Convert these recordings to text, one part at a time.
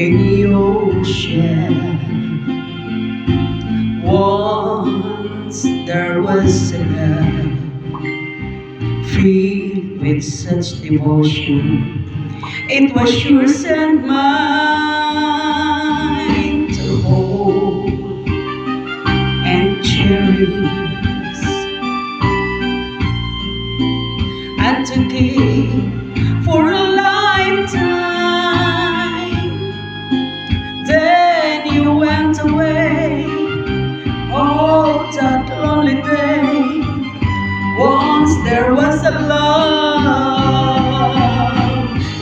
in the ocean. Once there was a love filled with such devotion. It was yours and mine to hold and cherish and to give for a lifetime. Then you went away, oh that lonely day. Once there was a love,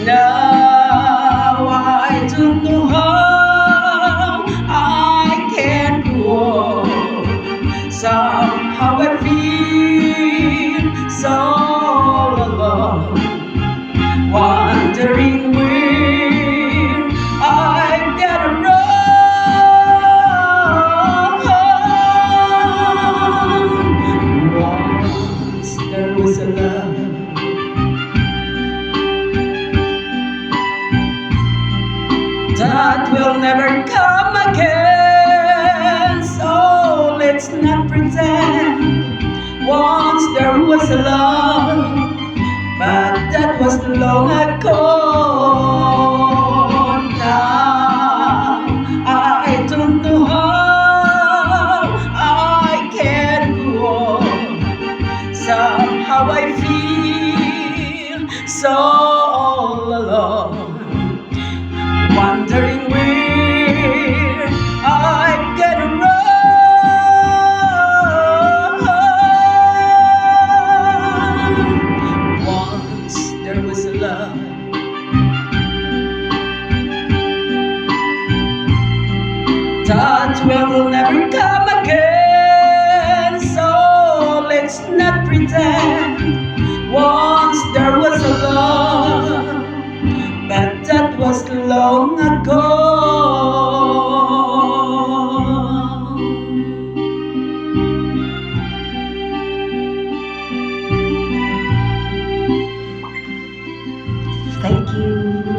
now I don't know how I can go on. Somehow I feel so alone, wondering where I've got to run. Once there was a love that will never come again, so let's not pretend. Once there was a love, but that was long ago. Now I don't know how I can go on. Somehow I feel so all alone, wondering where I'm gonna run. Once there was a love that will never come again, so let's not pretend. Once there was a love, but that was long ago. Thank you.